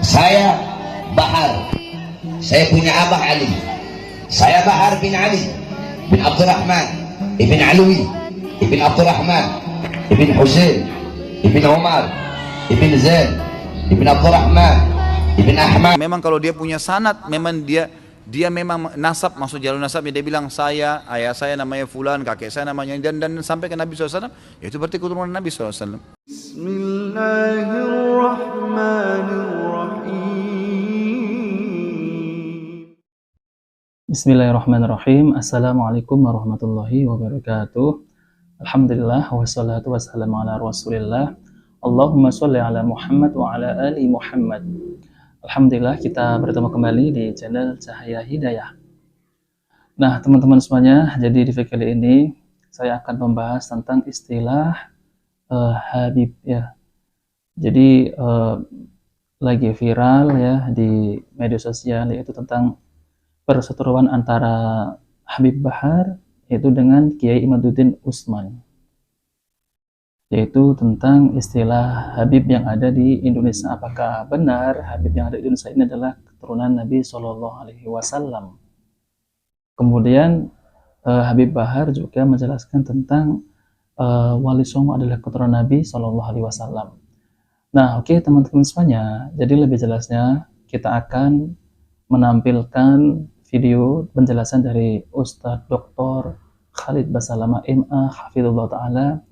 Saya Bahar, saya punya abah Ali. Saya Bahar bin Ali bin Abdurrahman ibn Alwi ibn Abdurrahman ibn Husain ibn Umar ibn Zain ibn Abdurrahman ibn Ahmad. Memang kalau dia punya sanad, memang dia memang nasab, maksud jalur nasabnya, dia bilang saya, ayah saya namanya fulan, kakek saya namanya, dan sampai ke Nabi SAW, ya itu berarti keturunan Nabi SAW. Bismillahirrahmanirrahim. Assalamualaikum warahmatullahi wabarakatuh. Alhamdulillah wassalatu wassalamu ala rasulillah. Allahumma sholli ala Muhammad wa ala ali Muhammad. Alhamdulillah kita bertemu kembali di channel Cahaya Hidayah. Nah teman-teman semuanya, jadi di video kali ini saya akan membahas tentang istilah Habib ya. Jadi lagi viral ya di media sosial, yaitu tentang perseteruan antara Habib Bahar yaitu dengan Kiai Imaduddin Utsman, yaitu tentang istilah Habib yang ada di Indonesia. Apakah benar Habib yang ada di Indonesia ini adalah keturunan Nabi Shallallahu Alaihi Wasallam? Kemudian Habib Bahar juga menjelaskan tentang Wali Songo adalah keturunan Nabi Shallallahu Alaihi Wasallam. Nah, oke teman-teman semuanya, jadi lebih jelasnya kita akan menampilkan video penjelasan dari Ustadz Dr. Khalid Basalamah MA Hafizullah Ta'ala,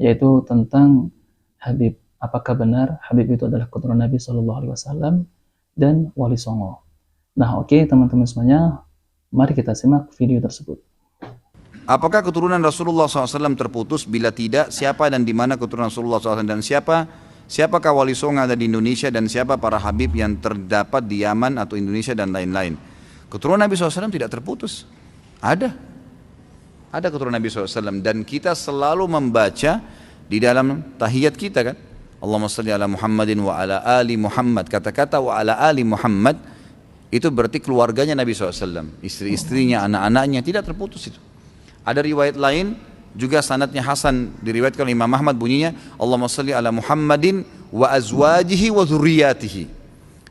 yaitu tentang Habib. Apakah benar Habib itu adalah keturunan Nabi Shallallahu Alaihi Wasallam dan Wali Songo? Nah, oke teman-teman semuanya, mari kita simak video tersebut. Apakah keturunan Rasulullah SAW terputus? Bila tidak, siapa dan di mana keturunan Rasulullah SAW, dan siapakah Wali Songo ada di Indonesia, dan siapa para Habib yang terdapat di Yaman atau Indonesia dan lain-lain? Keturunan Nabi SAW tidak terputus. Ada keturunan Nabi SAW, dan kita selalu membaca di dalam tahiyat kita kan, Allahumma salli ala Muhammadin wa ala ali Muhammad. Kata-kata wa ala ali Muhammad itu berarti keluarganya Nabi SAW, istri-istrinya, anak-anaknya, tidak terputus itu. Ada riwayat lain juga sanadnya hasan, diriwayatkan oleh Imam Ahmad, bunyinya Allahumma salli ala Muhammadin wa azwajihi wa dzurriyyatihi.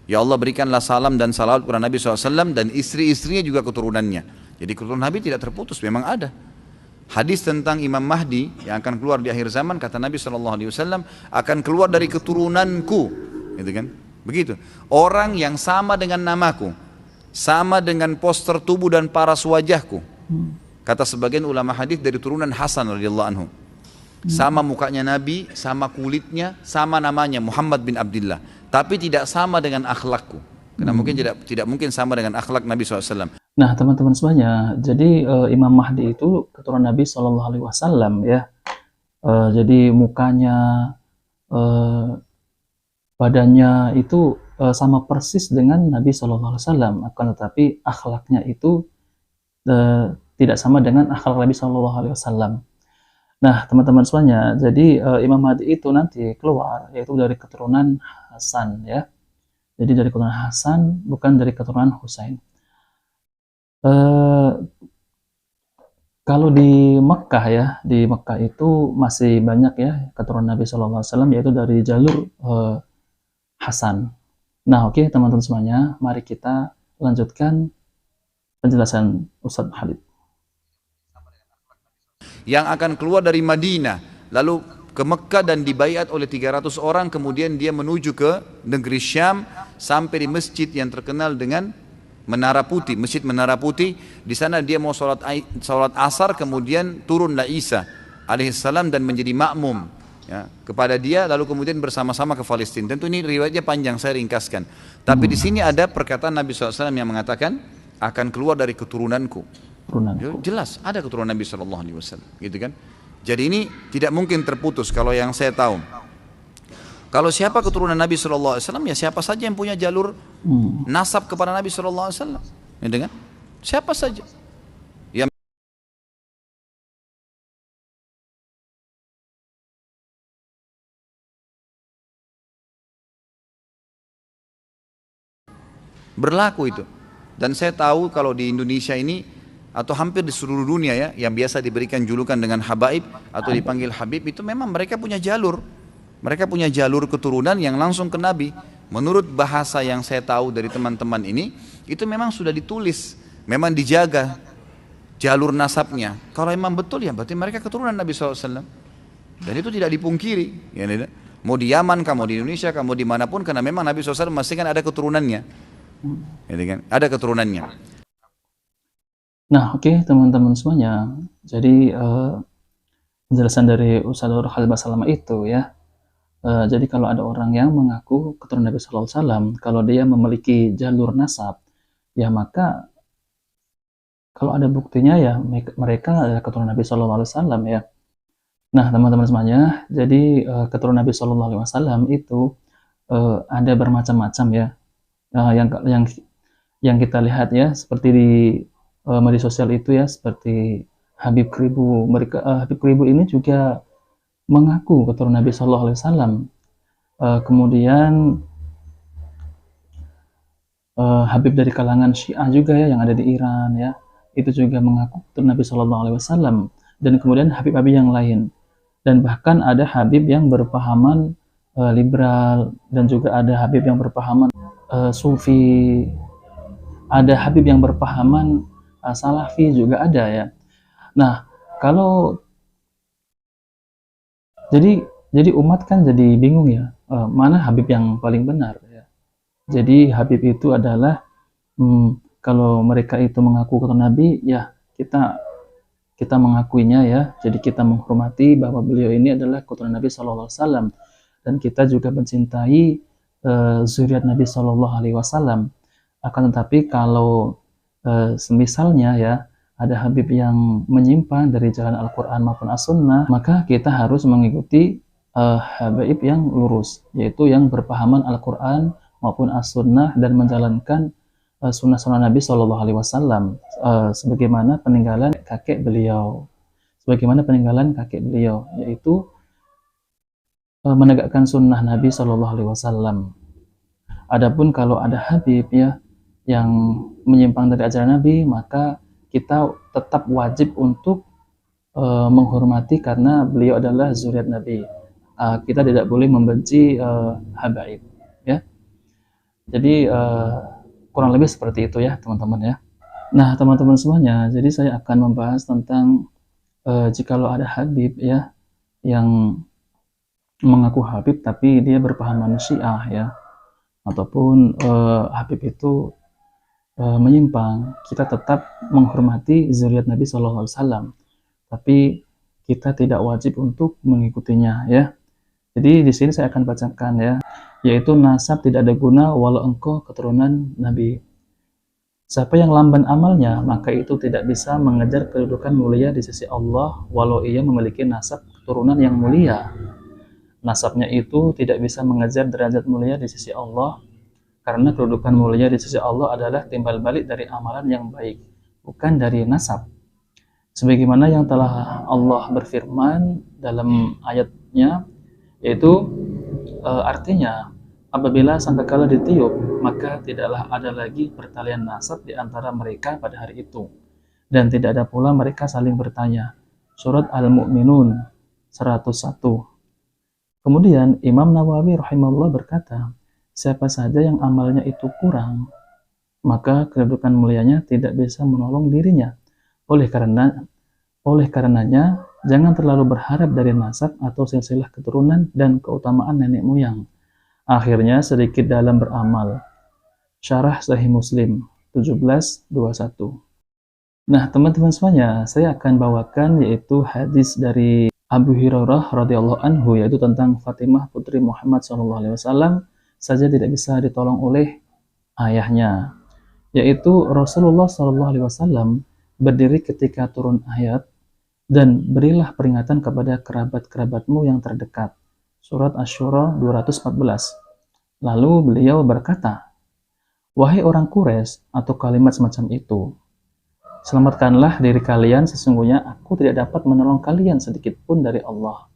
Ya Allah, berikanlah salam dan salawat kepada Nabi SAW dan istri-istrinya juga keturunannya. Jadi keturunan Nabi tidak terputus, memang ada. Hadis tentang Imam Mahdi yang akan keluar di akhir zaman, kata Nabi SAW, akan keluar dari keturunanku, gitu kan? Begitu. Orang yang sama dengan namaku, sama dengan poster tubuh dan paras wajahku. Kata sebagian ulama hadis dari turunan Hasan radhiyallahu anhu. Sama mukanya Nabi, sama kulitnya, sama namanya Muhammad bin Abdullah, tapi tidak sama dengan akhlakku. Karena mungkin tidak mungkin sama dengan akhlak Nabi SAW. Nah teman-teman semuanya, jadi Imam Mahdi itu keturunan Nabi Shallallahu Alaihi Wasallam ya. Jadi mukanya, badannya itu sama persis dengan Nabi Shallallahu Alaihi Wasallam, akan tetapi akhlaknya itu tidak sama dengan akhlak Nabi Shallallahu Alaihi Wasallam. Nah teman-teman semuanya, jadi Imam Mahdi itu nanti keluar yaitu dari keturunan Hasan ya. Jadi dari keturunan Hasan, bukan dari keturunan Husain. Kalau di Mekah ya, di Mekah itu masih banyak ya keturunan Nabi Shallallahu Alaihi Wasallam, yaitu dari jalur Hasan. Nah oke teman-teman semuanya, mari kita lanjutkan penjelasan Ustadz Khalid. Yang akan keluar dari Madinah lalu ke Mekah dan dibaiat oleh 300 orang, kemudian dia menuju ke negeri Syam sampai di masjid yang terkenal dengan Menara Putih, Masjid Menara Putih. Di sana dia mau sholat asar, kemudian turunlah Isa alaihissalam dan menjadi makmum ya, kepada dia, lalu kemudian bersama-sama ke Palestina. Tentu ini riwayatnya panjang, saya ringkaskan. Tapi di sini ada perkataan Nabi SAW yang mengatakan akan keluar dari keturunanku. Jelas ada keturunan Nabi SAW, gitu kan? Jadi ini tidak mungkin terputus kalau yang saya tahu. Kalau siapa keturunan Nabi SAW, ya siapa saja yang punya jalur nasab kepada Nabi SAW, gitu kan? Siapa saja. Yang berlaku itu. Dan saya tahu kalau di Indonesia ini atau hampir di seluruh dunia ya, yang biasa diberikan julukan dengan habaib atau dipanggil habib, itu memang mereka punya jalur keturunan yang langsung ke Nabi. Menurut bahasa yang saya tahu dari teman-teman ini, itu memang sudah ditulis, memang dijaga jalur nasabnya. Kalau memang betul ya berarti mereka keturunan Nabi SAW. Dan itu tidak dipungkiri. Ya, mau di Yaman, mau di Indonesia, mau dimanapun, karena memang Nabi SAW memastikan ada keturunannya. Ya, kan? Ada keturunannya. Nah, oke, teman-teman semuanya. Jadi penjelasan dari Ustaz Nur Khalid Basalamah itu ya. Jadi kalau ada orang yang mengaku keturunan Nabi SAW, kalau dia memiliki jalur nasab, ya maka kalau ada buktinya ya mereka adalah keturunan Nabi SAW ya. Nah, teman-teman semuanya, jadi keturunan Nabi SAW itu ada bermacam-macam ya. Yang kita lihat ya, seperti di media sosial itu ya, seperti Habib Kribu. Habib Kribu ini juga mengaku keturunan Nabi SAW. Kemudian Habib dari kalangan Syiah juga ya, yang ada di Iran ya, itu juga mengaku keturunan Nabi SAW. Dan kemudian Habib-Habib yang lain. Dan bahkan ada Habib yang berpahaman liberal, dan juga ada Habib yang berpahaman Sufi, ada Habib yang berpahaman Salafi juga ada ya. Nah, kalau jadi umat kan jadi bingung ya, mana Habib yang paling benar ya. Jadi Habib itu adalah kalau mereka itu mengaku keturunan Nabi, ya kita mengakuinya ya. Jadi kita menghormati bahwa beliau ini adalah keturunan Nabi SAW, dan kita juga mencintai zuriat Nabi SAW. Akan tetapi kalau semisalnya ya ada Habib yang menyimpang dari jalan Al-Quran maupun As-Sunnah, maka kita harus mengikuti Habib yang lurus, yaitu yang berpahaman Al-Quran maupun As-Sunnah dan menjalankan sunnah-sunnah Nabi SAW, sebagaimana peninggalan kakek beliau, yaitu menegakkan sunnah Nabi SAW. Adapun kalau ada Habib ya yang menyimpang dari ajaran Nabi, maka kita tetap wajib untuk menghormati karena beliau adalah zuriat Nabi. Kita tidak boleh membenci habaib ya. Jadi kurang lebih seperti itu ya teman-teman ya. Nah teman-teman semuanya, jadi saya akan membahas tentang jikalau ada Habib ya yang mengaku Habib tapi dia berpahaman Syiah ya, ataupun Habib itu menyimpang, kita tetap menghormati zuriat Nabi SAW, tapi kita tidak wajib untuk mengikutinya ya. Jadi di sini saya akan bacakan ya, yaitu nasab tidak ada guna walau engkau keturunan Nabi. Siapa yang lamban amalnya, maka itu tidak bisa mengejar kedudukan mulia di sisi Allah walau ia memiliki nasab keturunan yang mulia. Nasabnya itu tidak bisa mengejar derajat mulia di sisi Allah, karena kedudukan mulia di sisi Allah adalah timbal balik dari amalan yang baik, bukan dari nasab. Sebagaimana yang telah Allah berfirman dalam ayatnya, yaitu artinya, apabila sangkakala ditiup, maka tidaklah ada lagi pertalian nasab di antara mereka pada hari itu, dan tidak ada pula mereka saling bertanya. Surat Al-Mu'minun 101. Kemudian Imam Nawawi rahimahullah berkata, siapa saja yang amalnya itu kurang, maka kedudukan mulianya tidak bisa menolong dirinya. Oleh karenanya, jangan terlalu berharap dari nasab atau silsilah keturunan dan keutamaan nenek moyang. Akhirnya sedikit dalam beramal. Syarah Sahih Muslim 1721. Nah, teman-teman semuanya, saya akan bawakan yaitu hadis dari Abu Hurairah radhiyallahu anhu, yaitu tentang Fatimah putri Muhammad SAW saja tidak bisa ditolong oleh ayahnya, yaitu Rasulullah SAW berdiri ketika turun ayat, dan berilah peringatan kepada kerabat-kerabatmu yang terdekat. Surat Asy-Syura 214. Lalu beliau berkata, wahai orang Quraisy, atau kalimat semacam itu, selamatkanlah diri kalian, sesungguhnya aku tidak dapat menolong kalian sedikit pun dari Allah.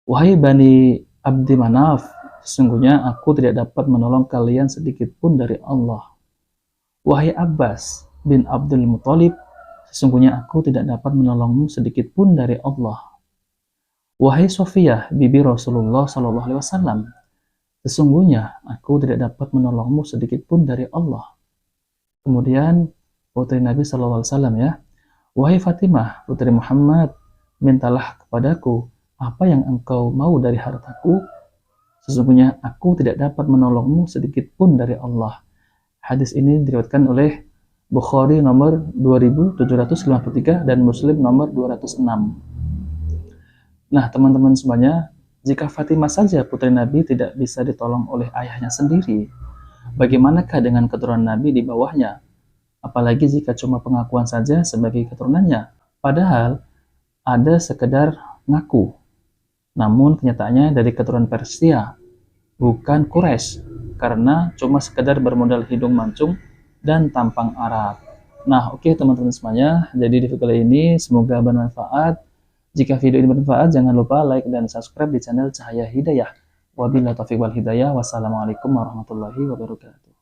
Wahai Bani Abdi Manaf, sesungguhnya aku tidak dapat menolong kalian sedikit pun dari Allah. Wahai Abbas bin Abdul Muthalib, sesungguhnya aku tidak dapat menolongmu sedikit pun dari Allah. Wahai Sofiyah bibi Rasulullah SAW, sesungguhnya aku tidak dapat menolongmu sedikit pun dari Allah. Kemudian putri Nabi SAW ya, wahai Fatimah, putri Muhammad, mintalah kepadaku apa yang engkau mau dari hartaku. Sesungguhnya aku tidak dapat menolongmu sedikit pun dari Allah. Hadis ini diriwayatkan oleh Bukhari nomor 2753 dan Muslim nomor 206. Nah, teman-teman semuanya, jika Fatimah saja putri Nabi tidak bisa ditolong oleh ayahnya sendiri, bagaimanakah dengan keturunan Nabi di bawahnya? Apalagi jika cuma pengakuan saja sebagai keturunannya. Padahal ada sekedar ngaku. Namun kenyataannya dari keturunan Persia, bukan Quraisy, karena cuma sekedar bermodal hidung mancung dan tampang Arab. Nah, oke teman-teman semuanya, jadi di video kali ini semoga bermanfaat. Jika video ini bermanfaat, jangan lupa like dan subscribe di channel Cahaya Hidayah. Wabillahi taufiq wal hidayah. Wassalamualaikum warahmatullahi wabarakatuh.